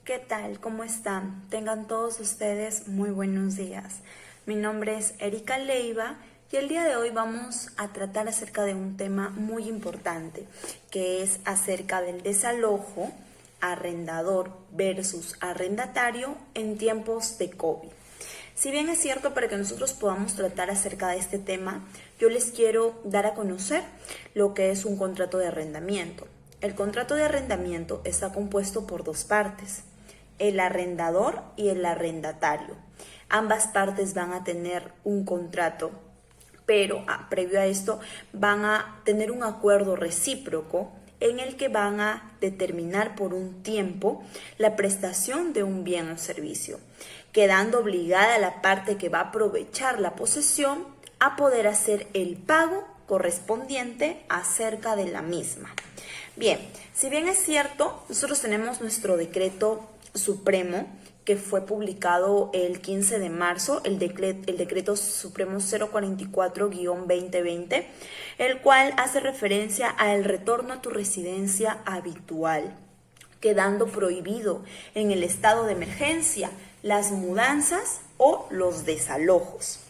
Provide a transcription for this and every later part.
¿Qué tal? ¿Cómo están? Tengan todos ustedes muy buenos días. Mi nombre es Erika Leiva y el día de hoy vamos a tratar acerca de un tema muy importante, que es acerca del desalojo arrendador versus arrendatario en tiempos de COVID. Si bien es cierto, para que nosotros podamos tratar acerca de este tema, yo les quiero dar a conocer lo que es un contrato de arrendamiento. El contrato de arrendamiento está compuesto por dos partes, el arrendador y el arrendatario. Ambas partes van a tener un contrato, pero previo a esto van a tener un acuerdo recíproco en el que van a determinar por un tiempo la prestación de un bien o servicio, quedando obligada la parte que va a aprovechar la posesión a poder hacer el pago correspondiente acerca de la misma. Bien, si bien es cierto, nosotros tenemos nuestro decreto supremo que fue publicado el 15 de marzo, el decreto supremo 044-2020, el cual hace referencia al retorno a tu residencia habitual, quedando prohibido en el estado de emergencia las mudanzas o los desalojos.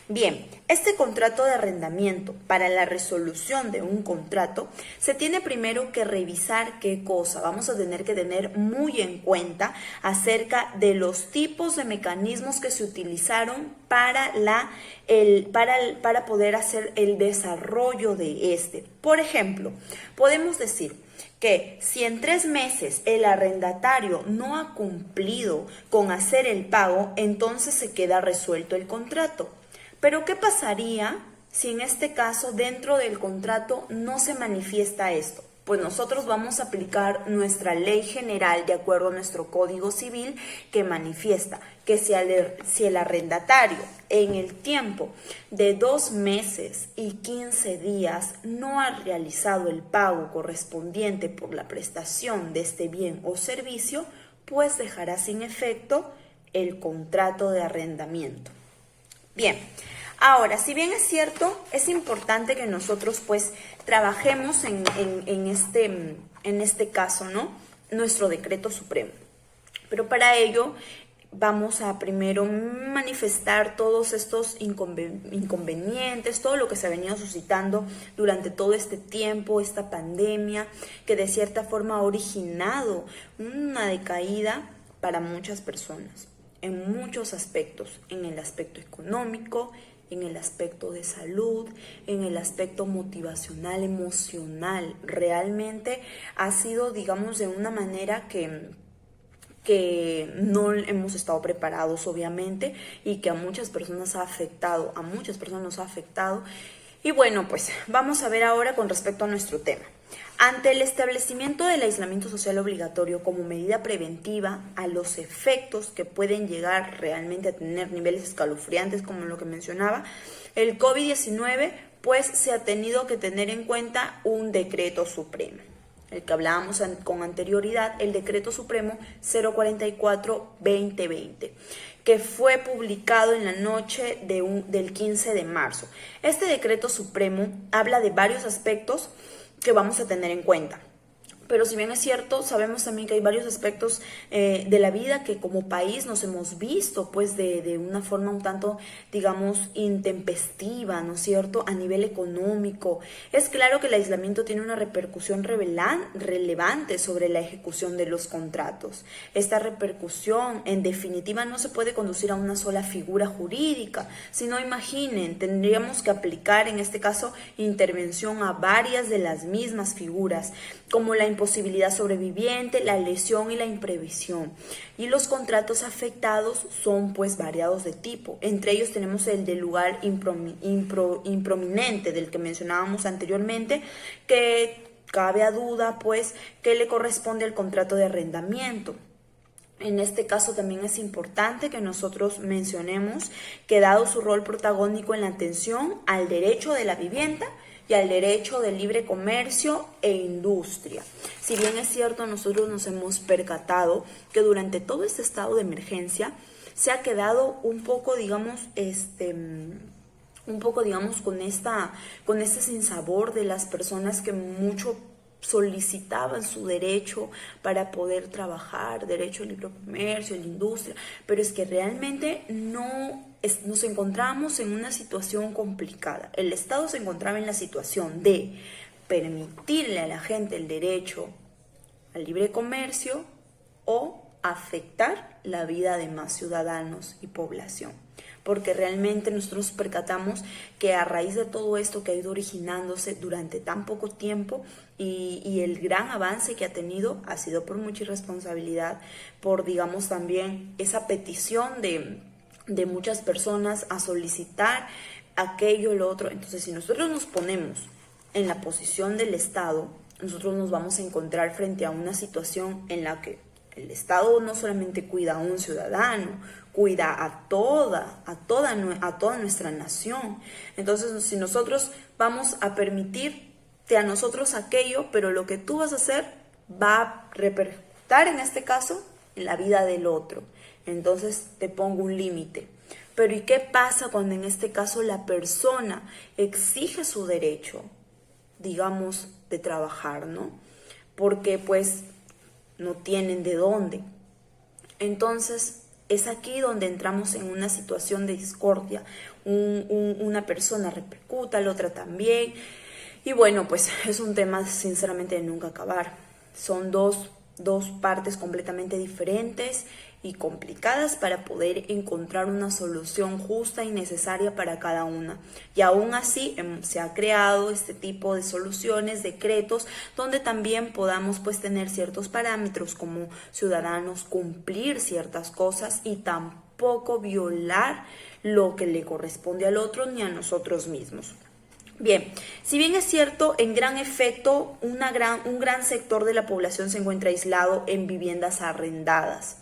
Bien, este contrato de arrendamiento, para la resolución de un contrato, se tiene primero que revisar qué cosa. Vamos a tener que tener muy en cuenta acerca de los tipos de mecanismos que se utilizaron para poder hacer el desarrollo de este. Por ejemplo, podemos decir que si en 3 meses el arrendatario no ha cumplido con hacer el pago, entonces se queda resuelto el contrato. Pero ¿qué pasaría si en este caso dentro del contrato no se manifiesta esto? Pues nosotros vamos a aplicar nuestra ley general de acuerdo a nuestro Código Civil que manifiesta que si el arrendatario en el tiempo de 2 meses y 15 días no ha realizado el pago correspondiente por la prestación de este bien o servicio, pues dejará sin efecto el contrato de arrendamiento. Bien, ahora, si bien es cierto, es importante que nosotros pues trabajemos en este caso, ¿no? Nuestro decreto supremo. Pero para ello vamos a primero manifestar todos estos inconvenientes, todo lo que se ha venido suscitando durante todo este tiempo, esta pandemia, que de cierta forma ha originado una decaída para muchas personas, en muchos aspectos, en el aspecto económico, en el aspecto de salud, en el aspecto motivacional, emocional. Realmente ha sido, digamos, de una manera que no hemos estado preparados, obviamente, y que a muchas personas nos ha afectado. Y bueno, pues vamos a ver ahora con respecto a nuestro tema. Ante el establecimiento del aislamiento social obligatorio como medida preventiva a los efectos que pueden llegar realmente a tener niveles escalofriantes, como lo que mencionaba, el COVID-19, pues se ha tenido que tener en cuenta un decreto supremo, el que hablábamos con anterioridad, el decreto supremo 044-2020, que fue publicado en la noche del 15 de marzo. Este decreto supremo habla de varios aspectos que vamos a tener en cuenta. Pero si bien es cierto, sabemos también que hay varios aspectos de la vida que como país nos hemos visto pues de una forma un tanto, digamos, intempestiva, ¿no es cierto?, a nivel económico. Es claro que el aislamiento tiene una repercusión relevante sobre la ejecución de los contratos. Esta repercusión, en definitiva, no se puede conducir a una sola figura jurídica, sino imaginen, tendríamos que aplicar en este caso intervención a varias de las mismas figuras, como la imposibilidad sobreviviente, la lesión y la imprevisión. Y los contratos afectados son pues variados de tipo. Entre ellos tenemos el del lugar improminente del que mencionábamos anteriormente, que cabe a duda pues que le corresponde al contrato de arrendamiento. En este caso también es importante que nosotros mencionemos que dado su rol protagónico en la atención al derecho de la vivienda y al derecho de libre comercio e industria. Si bien es cierto, nosotros nos hemos percatado que durante todo este estado de emergencia se ha quedado un poco, digamos, con este sinsabor de las personas que mucho solicitaban su derecho para poder trabajar, derecho al libre comercio, a la industria, pero es que realmente nos encontramos en una situación complicada. El Estado se encontraba en la situación de permitirle a la gente el derecho al libre comercio o afectar la vida de más ciudadanos y población. Porque realmente nosotros percatamos que a raíz de todo esto que ha ido originándose durante tan poco tiempo y el gran avance que ha tenido ha sido por mucha irresponsabilidad, por digamos también esa petición de muchas personas a solicitar aquello, lo otro. Entonces, si nosotros nos ponemos en la posición del Estado, nosotros nos vamos a encontrar frente a una situación en la que el Estado no solamente cuida a un ciudadano, cuida a toda nuestra nación. Entonces, si nosotros vamos a permitirte a nosotros aquello, pero lo que tú vas a hacer va a repercutir en este caso en la vida del otro. Entonces te pongo un límite. Pero ¿y qué pasa cuando en este caso la persona exige su derecho, digamos, de trabajar, ¿no? Porque pues no tienen de dónde. Entonces es aquí donde entramos en una situación de discordia. Una persona repercuta, la otra también. Y bueno, pues es un tema sinceramente de nunca acabar. Son dos partes completamente diferentes y complicadas para poder encontrar una solución justa y necesaria para cada una. Y aún así se ha creado este tipo de soluciones, decretos, donde también podamos pues tener ciertos parámetros como ciudadanos, cumplir ciertas cosas y tampoco violar lo que le corresponde al otro ni a nosotros mismos. Bien, si bien es cierto, en gran efecto, un gran sector de la población se encuentra aislado en viviendas arrendadas.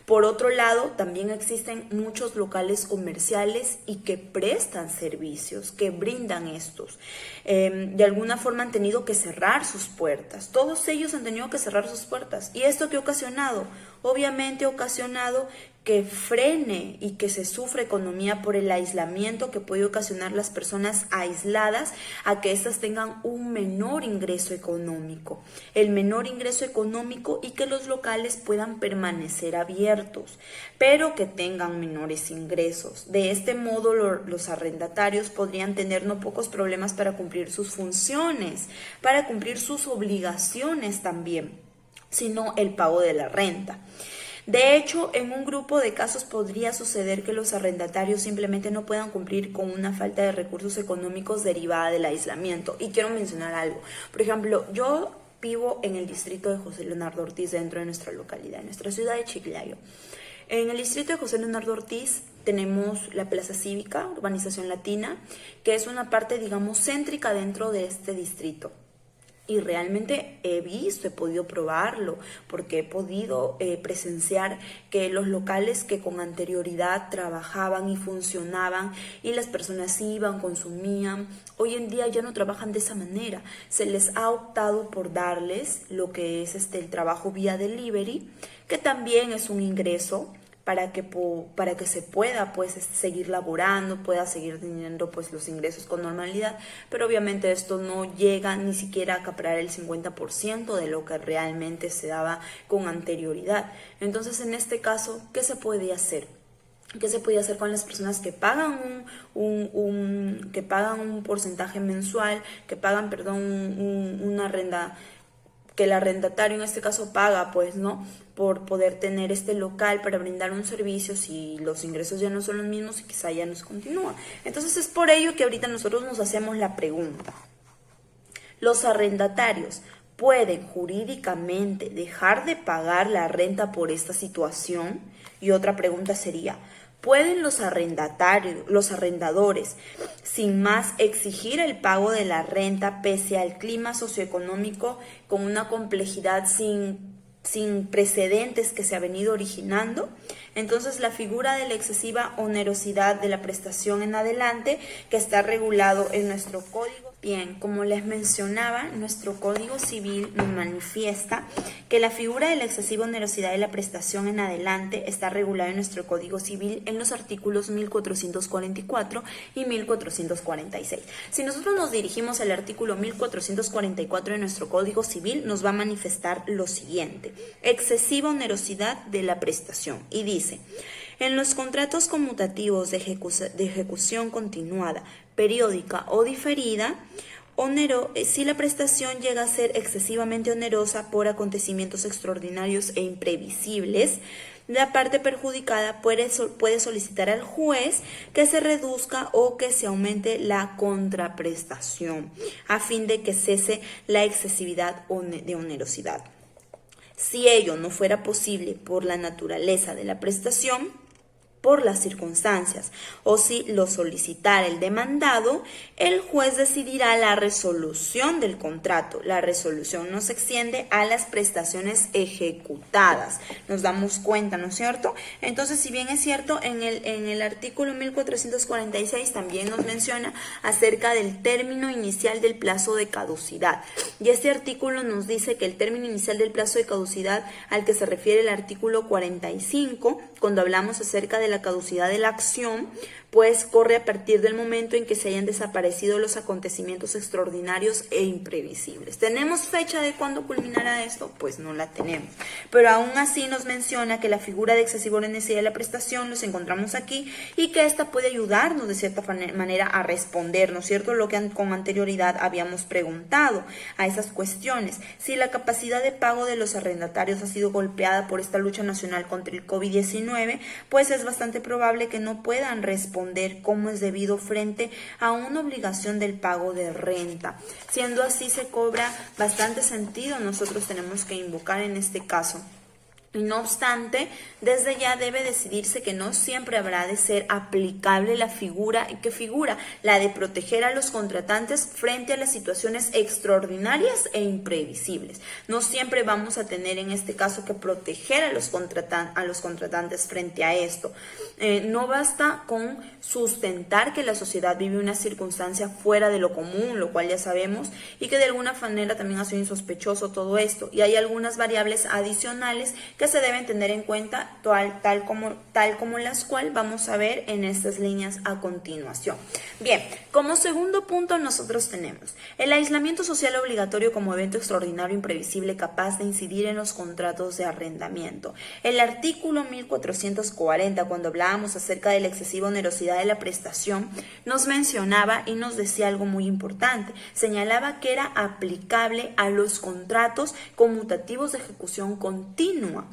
Por otro lado, también existen muchos locales comerciales y que prestan servicios, que brindan estos. De alguna forma han tenido que cerrar sus puertas. Todos ellos han tenido que cerrar sus puertas. ¿Y esto qué ha ocasionado? Obviamente ha ocasionado que frene y que se sufra economía por el aislamiento que puede ocasionar las personas aisladas a que éstas tengan un menor ingreso económico. El menor ingreso económico y que los locales puedan permanecer abiertos, pero que tengan menores ingresos. De este modo, los arrendatarios podrían tener no pocos problemas para cumplir sus funciones, para cumplir sus obligaciones también, sino el pago de la renta. De hecho, en un grupo de casos podría suceder que los arrendatarios simplemente no puedan cumplir con una falta de recursos económicos derivada del aislamiento. Y quiero mencionar algo. Por ejemplo, yo vivo en el distrito de José Leonardo Ortiz, dentro de nuestra localidad, en nuestra ciudad de Chiclayo. En el distrito de José Leonardo Ortiz tenemos la Plaza Cívica, Urbanización Latina, que es una parte, digamos, céntrica dentro de este distrito. Y realmente he podido probarlo, porque he podido presenciar que los locales que con anterioridad trabajaban y funcionaban y las personas iban, consumían, hoy en día ya no trabajan de esa manera. Se les ha optado por darles lo que es el trabajo vía delivery, que también es un ingreso para que se pueda pues seguir laborando, pueda seguir teniendo pues los ingresos con normalidad, pero obviamente esto no llega ni siquiera a acaparar el 50% de lo que realmente se daba con anterioridad. Entonces, en este caso, ¿qué se puede hacer? ¿Qué se puede hacer con las personas que pagan que pagan un porcentaje mensual, que pagan, una renta, que el arrendatario en este caso paga, pues, ¿no?, por poder tener este local para brindar un servicio si los ingresos ya no son los mismos y quizá ya no se continúa? Entonces es por ello que ahorita nosotros nos hacemos la pregunta: ¿los arrendatarios pueden jurídicamente dejar de pagar la renta por esta situación? Y otra pregunta sería: ¿pueden los arrendadores, sin más, exigir el pago de la renta pese al clima socioeconómico con una complejidad sin precedentes que se ha venido originando? Entonces, la figura de la excesiva onerosidad de la prestación en adelante, que está regulado en nuestro Código Bien, como les mencionaba, nuestro Código Civil nos manifiesta que la figura de la excesiva onerosidad de la prestación en adelante está regulada en nuestro Código Civil en los artículos 1444 y 1446. Si nosotros nos dirigimos al artículo 1444 de nuestro Código Civil, nos va a manifestar lo siguiente: excesiva onerosidad de la prestación. Y dice: en los contratos conmutativos de ejecución continuada, periódica o diferida, si la prestación llega a ser excesivamente onerosa por acontecimientos extraordinarios e imprevisibles, la parte perjudicada puede solicitar al juez que se reduzca o que se aumente la contraprestación a fin de que cese la excesividad de onerosidad. Si ello no fuera posible por la naturaleza de la prestación, por las circunstancias, o si lo solicitara el demandado, el juez decidirá la resolución del contrato. La resolución no se extiende a las prestaciones ejecutadas. Nos damos cuenta, ¿no es cierto? Entonces, si bien es cierto, en el artículo 1446 también nos menciona acerca del término inicial del plazo de caducidad. Y este artículo nos dice que el término inicial del plazo de caducidad al que se refiere el artículo 45, cuando hablamos acerca de la caducidad de la acción, pues corre a partir del momento en que se hayan desaparecido los acontecimientos extraordinarios e imprevisibles. ¿Tenemos fecha de cuándo culminará esto? Pues no la tenemos. Pero aún así nos menciona que la figura de excesiva onerosidad de la prestación los encontramos aquí y que esta puede ayudarnos de cierta manera a responder, ¿no es cierto?, lo que con anterioridad habíamos preguntado a esas cuestiones. Si la capacidad de pago de los arrendatarios ha sido golpeada por esta lucha nacional contra el COVID-19, pues es bastante probable que no puedan responder como es debido frente a una obligación del pago de renta. Siendo así, se cobra bastante sentido. Nosotros tenemos que invocar en este caso. Y no obstante, desde ya debe decidirse que no siempre habrá de ser aplicable la figura, la de proteger a los contratantes frente a las situaciones extraordinarias e imprevisibles. No siempre vamos a tener en este caso que proteger a los contratantes frente a esto. No basta con sustentar que la sociedad vive una circunstancia fuera de lo común, lo cual ya sabemos, y que de alguna manera también ha sido insospechoso todo esto. Y hay algunas variables adicionales que se deben tener en cuenta, tal como las cuales vamos a ver en estas líneas a continuación. Bien, como segundo punto nosotros tenemos el aislamiento social obligatorio como evento extraordinario imprevisible capaz de incidir en los contratos de arrendamiento. El artículo 1440, cuando hablábamos acerca de la excesiva onerosidad de la prestación, nos mencionaba y nos decía algo muy importante. Señalaba que era aplicable a los contratos conmutativos de ejecución continua,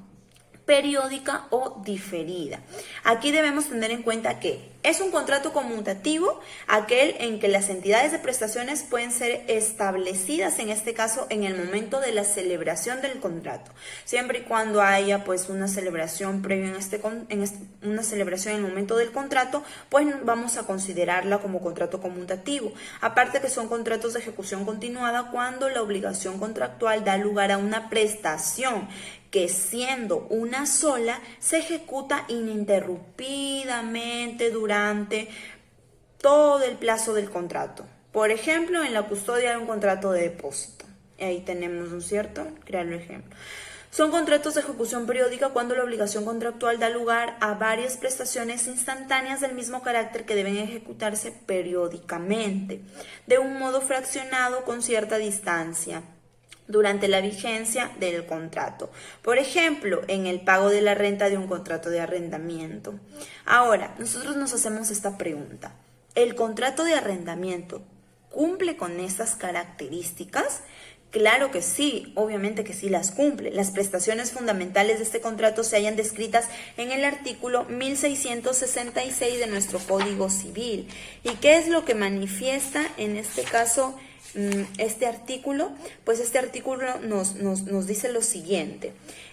periódica o diferida. Aquí debemos tener en cuenta que es un contrato conmutativo aquel en que las entidades de prestaciones pueden ser establecidas, en este caso, en el momento de la celebración del contrato, siempre y cuando haya pues una celebración previa una celebración en el momento del contrato, pues vamos a considerarla como contrato conmutativo. Aparte que son contratos de ejecución continuada cuando la obligación contractual da lugar a una prestación que, siendo una sola, se ejecuta ininterrumpidamente durante todo el plazo del contrato. Por ejemplo, en la custodia de un contrato de depósito. Ahí tenemos, ¿no es cierto? Crear el ejemplo. Son contratos de ejecución periódica cuando la obligación contractual da lugar a varias prestaciones instantáneas del mismo carácter que deben ejecutarse periódicamente, de un modo fraccionado con cierta distancia, durante la vigencia del contrato. Por ejemplo, en el pago de la renta de un contrato de arrendamiento. Ahora, nosotros nos hacemos esta pregunta. ¿El contrato de arrendamiento cumple con estas características? Claro que sí, obviamente que sí las cumple. Las prestaciones fundamentales de este contrato se hallan descritas en el artículo 1666 de nuestro Código Civil. ¿Y qué es lo que manifiesta en este caso este artículo? Pues este artículo nos dice lo siguiente.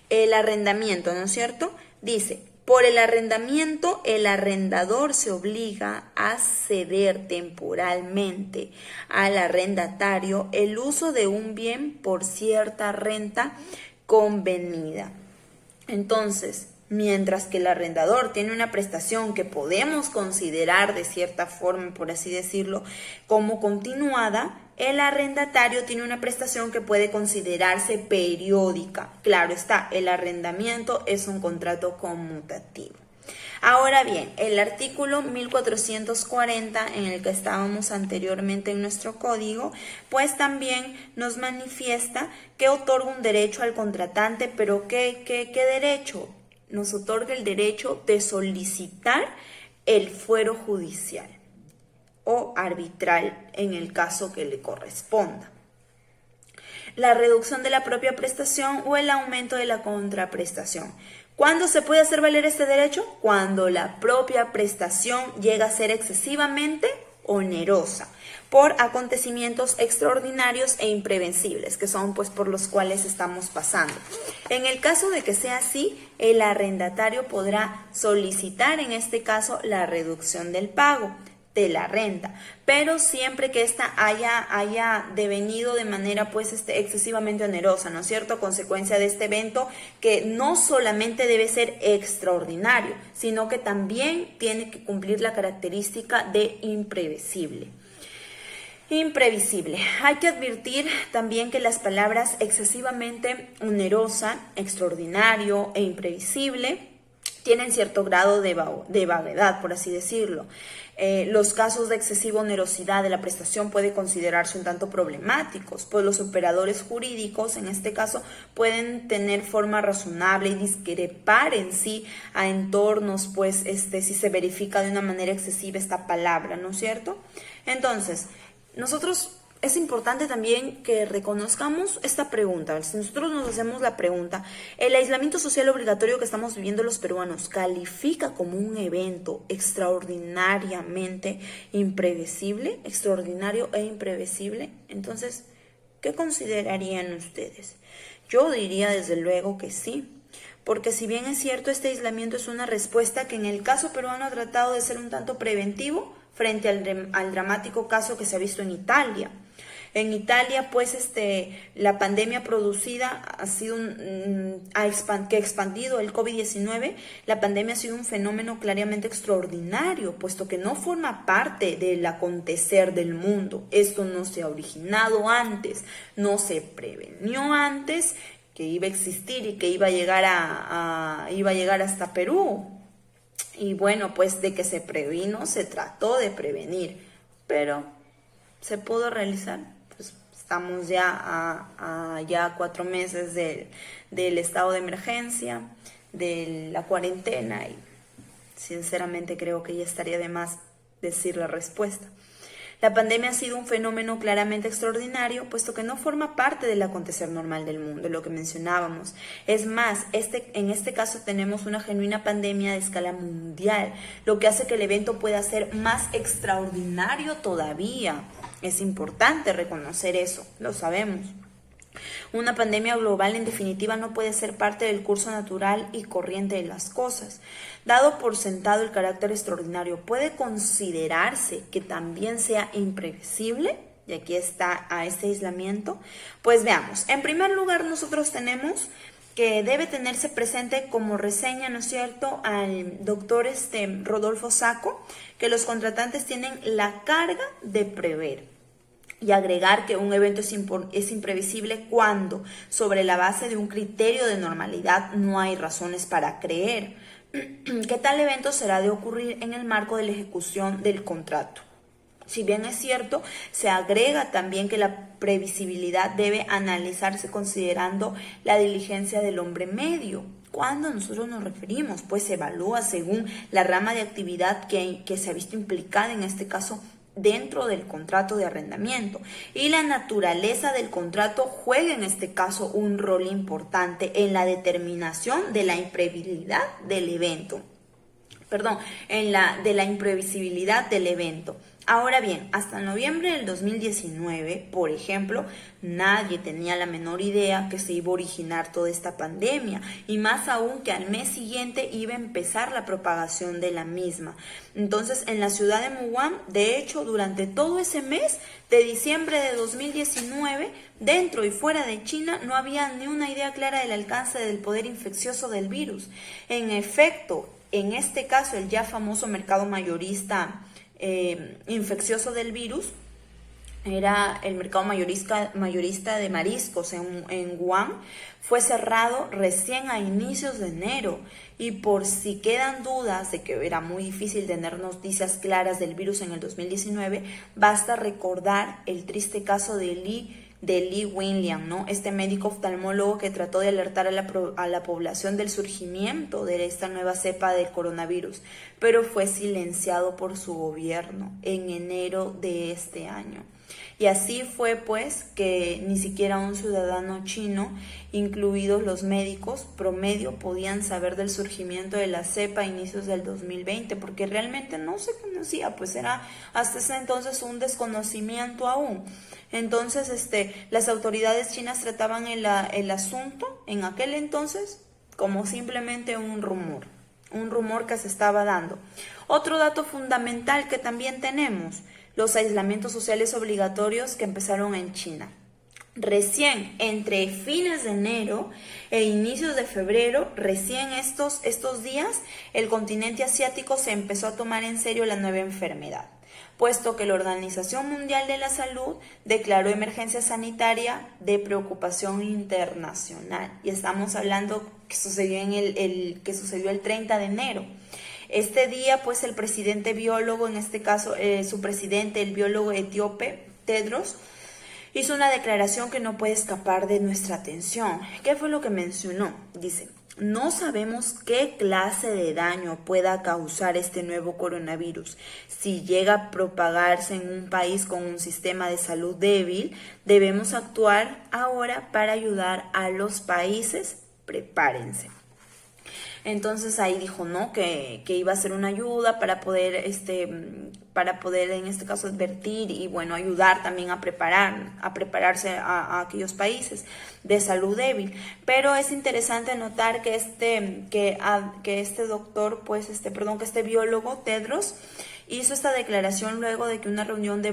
El arrendamiento, ¿no es cierto? Dice: por el arrendamiento, el arrendador se obliga a ceder temporalmente al arrendatario el uso de un bien por cierta renta convenida. Entonces, mientras que el arrendador tiene una prestación que podemos considerar de cierta forma, por así decirlo, como continuada, el arrendatario tiene una prestación que puede considerarse periódica. Claro está, el arrendamiento es un contrato conmutativo. Ahora bien, el artículo 1440 en el que estábamos anteriormente en nuestro código, pues también nos manifiesta que otorga un derecho al contratante, pero ¿qué derecho? Nos otorga el derecho de solicitar el fuero judicial o arbitral en el caso que le corresponda, la reducción de la propia prestación o el aumento de la contraprestación. ¿Cuándo se puede hacer valer este derecho? Cuando la propia prestación llega a ser excesivamente onerosa por acontecimientos extraordinarios e imprevisibles, que son pues por los cuales estamos pasando. En el caso de que sea así, el arrendatario podrá solicitar en este caso la reducción del pago de la renta, pero siempre que ésta haya devenido de manera pues excesivamente onerosa, ¿no es cierto? Consecuencia de este evento que no solamente debe ser extraordinario, sino que también tiene que cumplir la característica de imprevisible. Imprevisible. Hay que advertir también que las palabras excesivamente onerosa, extraordinario e imprevisible tienen cierto grado de vaguedad, por así decirlo. Los casos de excesiva onerosidad de la prestación pueden considerarse un tanto problemáticos, pues los operadores jurídicos, en este caso, pueden tener forma razonable y discrepar en sí a entornos, pues si se verifica de una manera excesiva esta palabra, ¿no es cierto? Entonces, es importante también que reconozcamos esta pregunta. Si nosotros nos hacemos la pregunta, ¿el aislamiento social obligatorio que estamos viviendo los peruanos califica como un evento extraordinariamente imprevisible? Extraordinario e imprevisible. Entonces, ¿qué considerarían ustedes? Yo diría desde luego que sí. Porque si bien es cierto, este aislamiento es una respuesta que en el caso peruano ha tratado de ser un tanto preventivo frente al dramático caso que se ha visto en Italia. En Italia, pues, la pandemia producida ha sido que ha expandido el COVID-19, la pandemia ha sido un fenómeno claramente extraordinario, puesto que no forma parte del acontecer del mundo. Esto no se ha originado antes, no se prevenió antes que iba a existir y que iba a llegar hasta Perú. Y bueno, pues de que se previno, se trató de prevenir, pero ¿se pudo realizar? Pues estamos ya a 4 meses del estado de emergencia, de la cuarentena, y sinceramente creo que ya estaría de más decir la respuesta. La pandemia ha sido un fenómeno claramente extraordinario, puesto que no forma parte del acontecer normal del mundo, lo que mencionábamos. Es más, en este caso tenemos una genuina pandemia de escala mundial, lo que hace que el evento pueda ser más extraordinario todavía. Es importante reconocer eso, lo sabemos. Una pandemia global, en definitiva, no puede ser parte del curso natural y corriente de las cosas. Dado por sentado el carácter extraordinario, ¿puede considerarse que también sea imprevisible? Y aquí está a este aislamiento. Pues veamos. En primer lugar, nosotros tenemos que debe tenerse presente como reseña, ¿no es cierto?, al doctor Rodolfo Sacco, que los contratantes tienen la carga de prever. Y agregar que un evento es imprevisible cuando, sobre la base de un criterio de normalidad, no hay razones para creer que tal evento será de ocurrir en el marco de la ejecución del contrato. Si bien es cierto, se agrega también que la previsibilidad debe analizarse considerando la diligencia del hombre medio. ¿Cuándo nosotros nos referimos? Pues se evalúa según la rama de actividad que se ha visto implicada, en este caso, dentro del contrato de arrendamiento, y la naturaleza del contrato juega en este caso un rol importante en la determinación de la imprevisibilidad del evento. De la imprevisibilidad del evento. Ahora bien, hasta noviembre del 2019, por ejemplo, nadie tenía la menor idea que se iba a originar toda esta pandemia, y más aún que al mes siguiente iba a empezar la propagación de la misma. Entonces, en la ciudad de Wuhan, de hecho, durante todo ese mes de diciembre de 2019, dentro y fuera de China, no había ni una idea clara del alcance del poder infeccioso del virus. En efecto, en este caso, el ya famoso mercado mayorista infeccioso del virus era el mercado mayorista de mariscos en Guam, fue cerrado recién a inicios de enero. Y por si quedan dudas de que era muy difícil tener noticias claras del virus en el 2019, basta recordar el triste caso de Lee William, ¿no? Este médico oftalmólogo que trató de alertar a la población del surgimiento de esta nueva cepa del coronavirus, pero fue silenciado por su gobierno en enero de este año. Y así fue pues que ni siquiera un ciudadano chino, incluidos los médicos promedio, podían saber del surgimiento de la cepa a inicios del 2020, porque realmente no se conocía, pues era hasta ese entonces un desconocimiento aún. Entonces, las autoridades chinas trataban el asunto en aquel entonces como simplemente un rumor que se estaba dando. Otro dato fundamental que también tenemos: los aislamientos sociales obligatorios que empezaron en China. Recién entre fines de enero e inicios de febrero, recién estos días, el continente asiático se empezó a tomar en serio la nueva enfermedad, puesto que la Organización Mundial de la Salud declaró emergencia sanitaria de preocupación internacional. Y estamos hablando que sucedió el 30 de enero. Este día, pues, el presidente biólogo, en este caso su presidente, el biólogo etíope Tedros, hizo una declaración que no puede escapar de nuestra atención. ¿Qué fue lo que mencionó? Dice: no sabemos qué clase de daño pueda causar este nuevo coronavirus. Si llega a propagarse en un país con un sistema de salud débil, debemos actuar ahora para ayudar a los países. Prepárense. Entonces ahí dijo, ¿no?, que iba a ser una ayuda para poder en este caso advertir y bueno, ayudar también a prepararse a aquellos países de salud débil. Pero es interesante notar que este biólogo Tedros hizo esta declaración luego de que una reunión de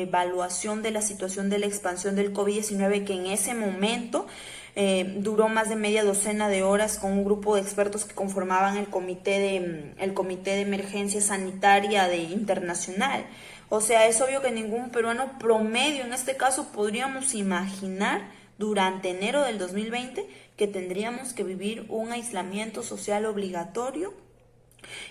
evaluación de la situación de la expansión del COVID-19, que en ese momento duró más de media docena de horas con un grupo de expertos que conformaban el comité de emergencia sanitaria internacional. O sea, es obvio que ningún peruano promedio en este caso podríamos imaginar durante enero del 2020 que tendríamos que vivir un aislamiento social obligatorio.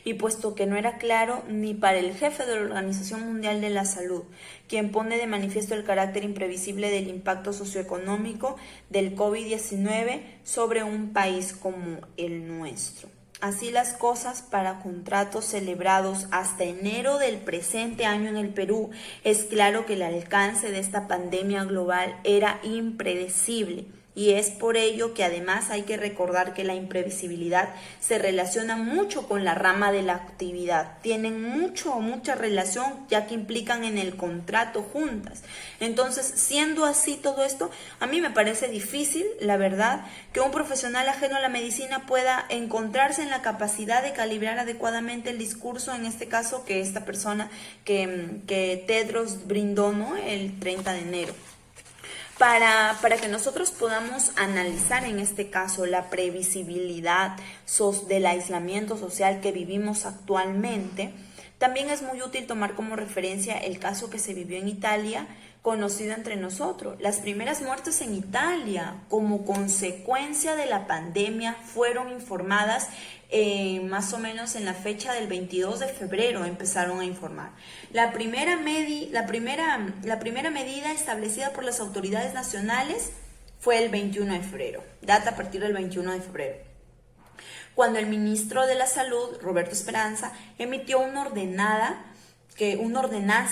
Y puesto que no era claro ni para el jefe de la Organización Mundial de la Salud, quien pone de manifiesto el carácter imprevisible del impacto socioeconómico del COVID-19 sobre un país como el nuestro. Así las cosas, para contratos celebrados hasta enero del presente año en el Perú, es claro que el alcance de esta pandemia global era impredecible. Y es por ello que además hay que recordar que la imprevisibilidad se relaciona mucho con la rama de la actividad. Tienen mucha relación, ya que implican en el contrato juntas. Entonces, siendo así todo esto, a mí me parece difícil, la verdad, que un profesional ajeno a la medicina pueda encontrarse en la capacidad de calibrar adecuadamente el discurso, en este caso, que esta persona que Tedros brindó, ¿no?, el 30 de enero. Para que nosotros podamos analizar en este caso la previsibilidad del aislamiento social que vivimos actualmente, también es muy útil tomar como referencia el caso que se vivió en Italia, conocido entre nosotros. Las primeras muertes en Italia como consecuencia de la pandemia fueron informadas más o menos en la fecha del 22 de febrero empezaron a informar. La primera medida establecida por las autoridades nacionales fue el 21 de febrero, data a partir del 21 de febrero, cuando el ministro de la Salud, Roberto Esperanza, emitió una ordenanza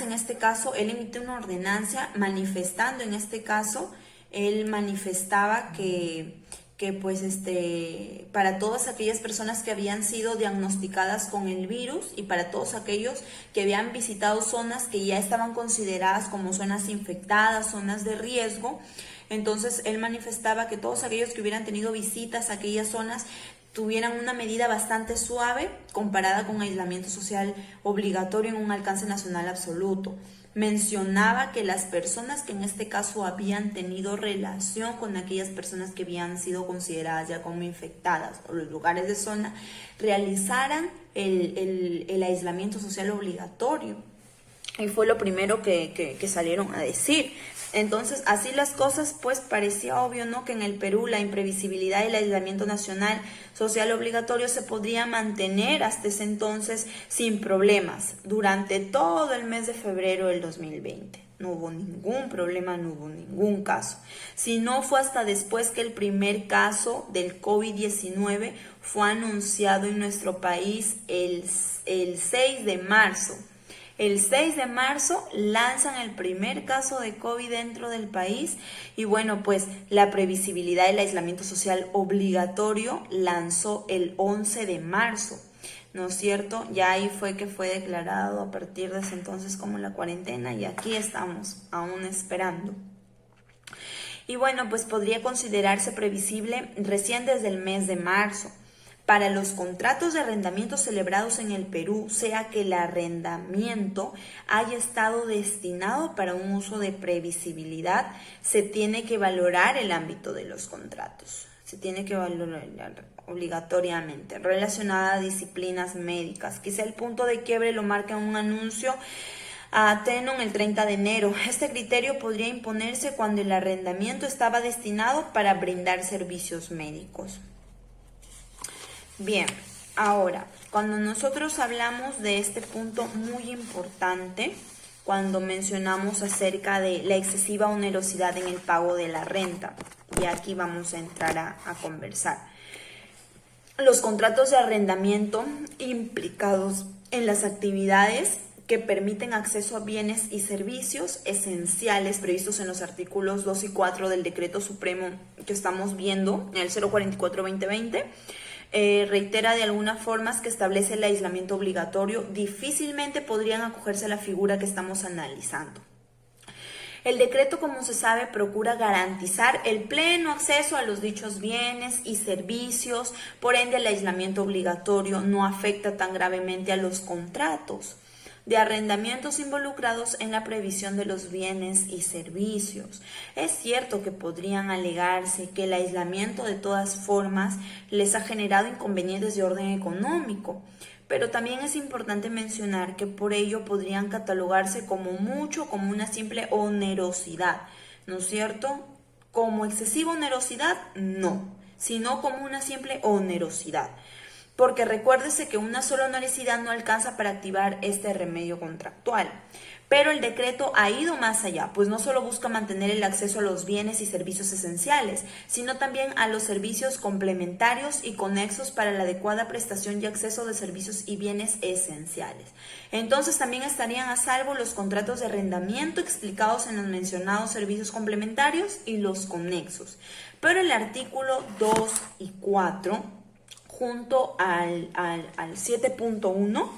en este caso. Él emitió una ordenanza manifestando, en este caso, él manifestaba que para todas aquellas personas que habían sido diagnosticadas con el virus y para todos aquellos que habían visitado zonas que ya estaban consideradas como zonas infectadas, zonas de riesgo, entonces él manifestaba que todos aquellos que hubieran tenido visitas a aquellas zonas tuvieran una medida bastante suave comparada con aislamiento social obligatorio en un alcance nacional absoluto. Mencionaba que las personas que en este caso habían tenido relación con aquellas personas que habían sido consideradas ya como infectadas o los lugares de zona, realizaran el aislamiento social obligatorio. Y fue lo primero que salieron a decir. Entonces, así las cosas, pues parecía obvio, ¿no? Que en el Perú la imprevisibilidad y el aislamiento nacional social obligatorio se podría mantener hasta ese entonces sin problemas durante todo el mes de febrero del 2020. No hubo ningún problema, no hubo ningún caso. Si no fue hasta después que el primer caso del COVID-19 fue anunciado en nuestro país el 6 de marzo. El 6 de marzo lanzan el primer caso de COVID dentro del país y bueno, pues la previsibilidad del aislamiento social obligatorio lanzó el 11 de marzo, ¿no es cierto? Ya ahí fue que fue declarado a partir de ese entonces como la cuarentena y aquí estamos aún esperando. Y bueno, pues podría considerarse previsible recién desde el mes de marzo. Para los contratos de arrendamiento celebrados en el Perú, sea que el arrendamiento haya estado destinado para un uso de previsibilidad, se tiene que valorar el ámbito de los contratos. Se tiene que valorar obligatoriamente, relacionada a disciplinas médicas. Quizá el punto de quiebre lo marca un anuncio a Tenon el 30 de enero. Este criterio podría imponerse cuando el arrendamiento estaba destinado para brindar servicios médicos. Bien, ahora, cuando nosotros hablamos de este punto muy importante, cuando mencionamos acerca de la excesiva onerosidad en el pago de la renta, y aquí vamos a entrar a conversar. Los contratos de arrendamiento implicados en las actividades que permiten acceso a bienes y servicios esenciales previstos en los artículos 2 y 4 del Decreto Supremo que estamos viendo, en el 044-2020, reitera de algunas formas que establece el aislamiento obligatorio, difícilmente podrían acogerse a la figura que estamos analizando. El decreto, como se sabe, procura garantizar el pleno acceso a los dichos bienes y servicios, por ende el aislamiento obligatorio no afecta tan gravemente a los contratos de arrendamientos involucrados en la previsión de los bienes y servicios. Es cierto que podrían alegarse que el aislamiento de todas formas les ha generado inconvenientes de orden económico, pero también es importante mencionar que por ello podrían catalogarse como una simple onerosidad, ¿no es cierto? Como excesiva onerosidad, no, sino como una simple onerosidad. Porque recuérdese que una sola onerosidad no alcanza para activar este remedio contractual. Pero el decreto ha ido más allá, pues no solo busca mantener el acceso a los bienes y servicios esenciales, sino también a los servicios complementarios y conexos para la adecuada prestación y acceso de servicios y bienes esenciales. Entonces también estarían a salvo los contratos de arrendamiento explicados en los mencionados servicios complementarios y los conexos. Pero el artículo 2 y 4 junto al 7.1,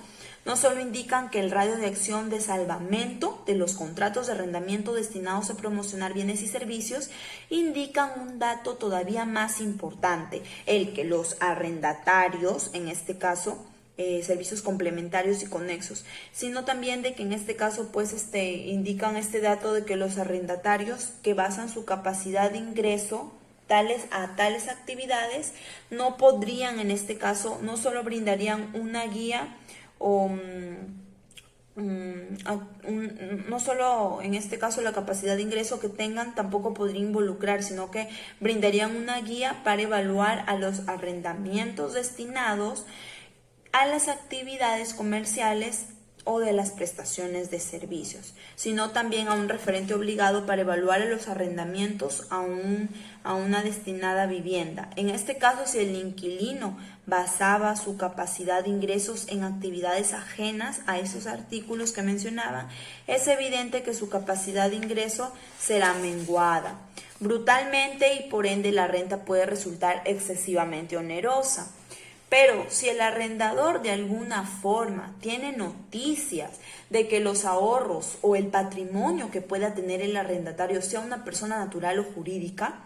no solo indican que el radio de acción de salvamento de los contratos de arrendamiento destinados a promocionar bienes y servicios, indican un dato todavía más importante, el que los arrendatarios, en este caso, servicios complementarios y conexos, sino también de que en este caso pues indican este dato de que los arrendatarios que basan su capacidad de ingreso a tales actividades no podrían, en este caso, no solo brindarían una guía no solo en este caso la capacidad de ingreso que tengan tampoco podría involucrar, sino que brindarían una guía para evaluar a los arrendamientos destinados a las actividades comerciales o de las prestaciones de servicios, sino también a un referente obligado para evaluar los arrendamientos a una destinada vivienda. En este caso, si el inquilino basaba su capacidad de ingresos en actividades ajenas a esos artículos que mencionaba, es evidente que su capacidad de ingreso será menguada brutalmente y por ende la renta puede resultar excesivamente onerosa. Pero si el arrendador de alguna forma tiene noticias de que los ahorros o el patrimonio que pueda tener el arrendatario sea una persona natural o jurídica,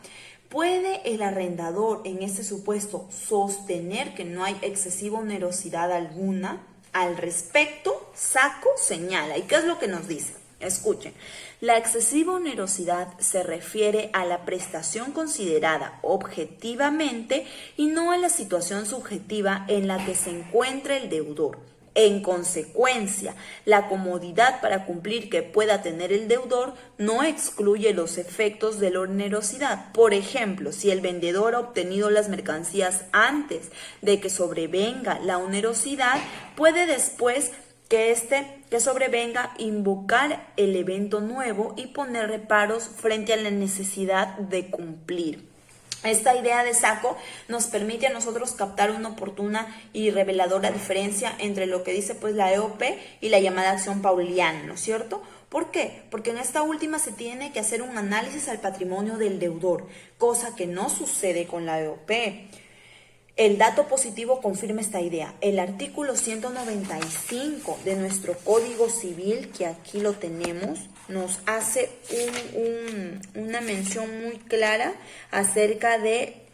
¿puede el arrendador en este supuesto sostener que no hay excesiva onerosidad alguna? Al respecto, Sacco señala. ¿Y qué es lo que nos dice? Escuchen, la excesiva onerosidad se refiere a la prestación considerada objetivamente y no a la situación subjetiva en la que se encuentra el deudor, En consecuencia, la comodidad para cumplir que pueda tener el deudor no excluye los efectos de la onerosidad. Por ejemplo, si el vendedor ha obtenido las mercancías antes de que sobrevenga la onerosidad, puede después que sobrevenga invocar el evento nuevo y poner reparos frente a la necesidad de cumplir. Esta idea de Sacco nos permite a nosotros captar una oportuna y reveladora diferencia entre lo que dice pues la EOP y la llamada acción pauliana, ¿no es cierto? ¿Por qué? Porque en esta última se tiene que hacer un análisis al patrimonio del deudor, cosa que no sucede con la EOP. El dato positivo confirma esta idea. El artículo 195 de nuestro Código Civil, que aquí lo tenemos, nos hace una mención muy clara acerca de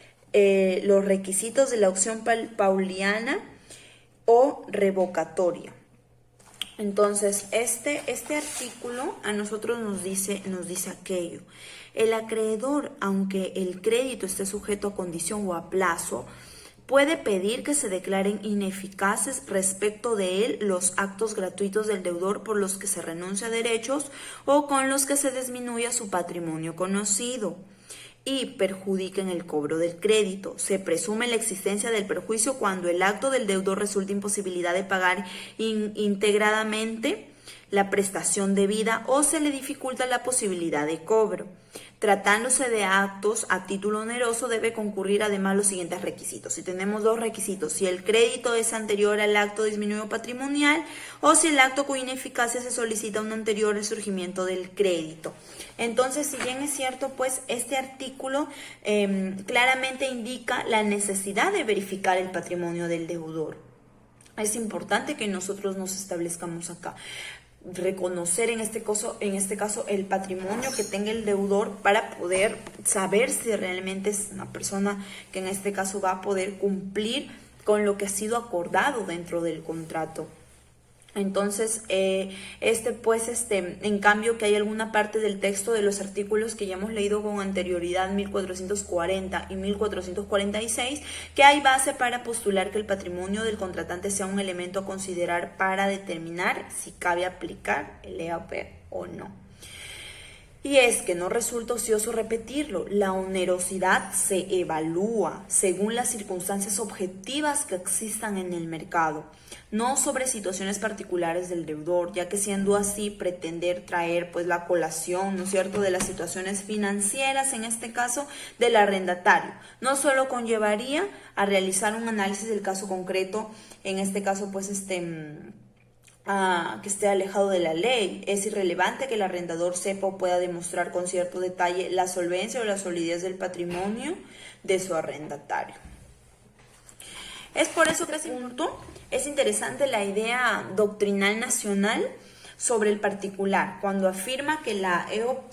los requisitos de la opción pauliana o revocatoria. Entonces, este artículo a nosotros nos dice aquello. El acreedor, aunque el crédito esté sujeto a condición o a plazo, puede pedir que se declaren ineficaces respecto de él los actos gratuitos del deudor por los que se renuncia a derechos o con los que se disminuya su patrimonio conocido y perjudiquen el cobro del crédito. Se presume la existencia del perjuicio cuando el acto del deudor resulta imposibilidad de pagar integradamente la prestación debida o se le dificulta la posibilidad de cobro. Tratándose de actos a título oneroso, debe concurrir además los siguientes requisitos. Si tenemos dos requisitos, si el crédito es anterior al acto disminuido patrimonial o si el acto cuya ineficacia se solicita un anterior resurgimiento del crédito. Entonces, si bien es cierto, pues este artículo claramente indica la necesidad de verificar el patrimonio del deudor. Es importante que nosotros nos establezcamos acá. Reconocer en este caso el patrimonio que tenga el deudor para poder saber si realmente es una persona que en este caso va a poder cumplir con lo que ha sido acordado dentro del contrato. Entonces, en cambio que hay alguna parte del texto de los artículos que ya hemos leído con anterioridad, 1440 y 1446, que hay base para postular que el patrimonio del contratante sea un elemento a considerar para determinar si cabe aplicar el EOP o no. Y es que no resulta ocioso repetirlo, la onerosidad se evalúa según las circunstancias objetivas que existan en el mercado, no sobre situaciones particulares del deudor, ya que siendo así pretender traer pues la colación, ¿no es cierto?, de las situaciones financieras, en este caso del arrendatario, no solo conllevaría a realizar un análisis del caso concreto, en este caso pues que esté alejado de la ley. Es irrelevante que el arrendador sepa o pueda demostrar con cierto detalle la solvencia o la solidez del patrimonio de su arrendatario. Es por eso que es interesante la idea doctrinal nacional sobre el particular, cuando afirma que la EOP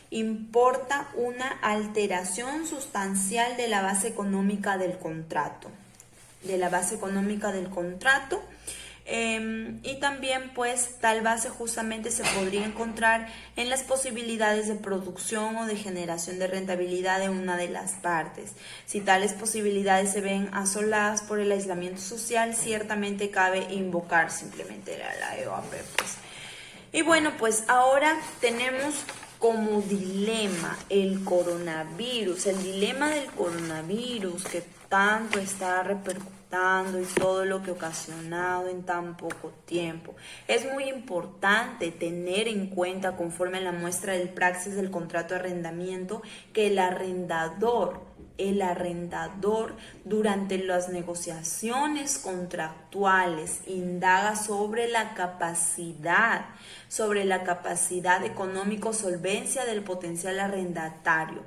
importa una alteración sustancial de la base económica del contrato. Y también pues tal base justamente se podría encontrar en las posibilidades de producción o de generación de rentabilidad de una de las partes. Si tales posibilidades se ven asoladas por el aislamiento social, ciertamente cabe invocar simplemente la EOP. Pues. Y bueno, pues ahora tenemos como dilema el coronavirus, el dilema del coronavirus que tanto está repercutiendo y todo lo que ha ocasionado en tan poco tiempo. Es muy importante tener en cuenta, conforme a la muestra del praxis del contrato de arrendamiento, que el arrendador durante las negociaciones contractuales indaga sobre la capacidad económico solvencia del potencial arrendatario,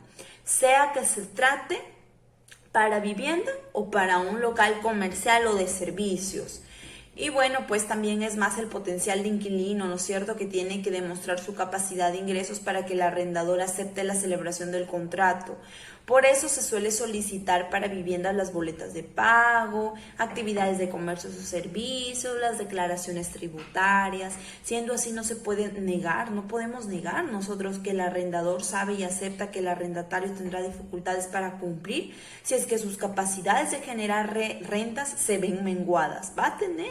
sea que se trate para vivienda o para un local comercial o de servicios. Y bueno, pues también es más el potencial de inquilino, ¿no es cierto?, que tiene que demostrar su capacidad de ingresos para que el arrendador acepte la celebración del contrato. Por eso se suele solicitar para viviendas las boletas de pago, actividades de comercios o servicios, las declaraciones tributarias. Siendo así, no se puede negar, no podemos negar nosotros que el arrendador sabe y acepta que el arrendatario tendrá dificultades para cumplir si es que sus capacidades de generar rentas se ven menguadas. Va a tener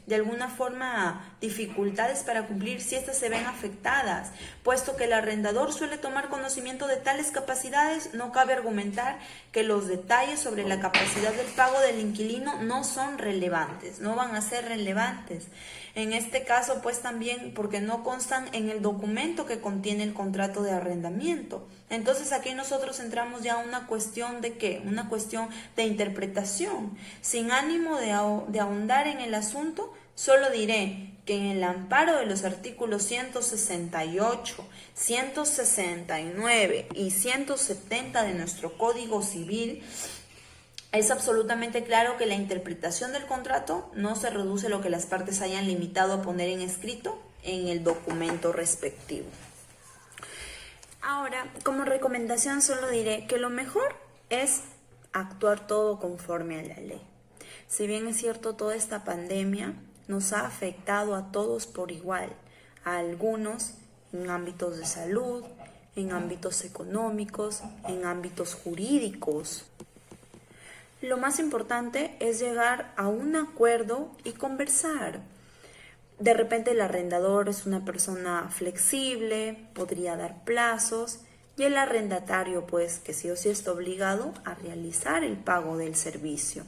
de alguna forma dificultades para cumplir si estas se ven afectadas. Puesto que el arrendador suele tomar conocimiento de tales capacidades, no cabe argumentar que los detalles sobre la capacidad del pago del inquilino no son relevantes, no van a ser relevantes. En este caso, pues también porque no constan en el documento que contiene el contrato de arrendamiento. Entonces aquí nosotros entramos ya a una cuestión de ¿qué? Una cuestión de interpretación. Sin ánimo de ahondar en el asunto, solo diré que en el amparo de los artículos 168, 169 y 170 de nuestro Código Civil, es absolutamente claro que la interpretación del contrato no se reduce a lo que las partes hayan limitado a poner en escrito en el documento respectivo. Ahora, como recomendación solo diré que lo mejor es actuar todo conforme a la ley. Si bien es cierto, toda esta pandemia nos ha afectado a todos por igual, a algunos en ámbitos de salud, en ámbitos económicos, en ámbitos jurídicos. Lo más importante es llegar a un acuerdo y conversar. De repente el arrendador es una persona flexible, podría dar plazos, y el arrendatario, pues, que sí o sí está obligado a realizar el pago del servicio.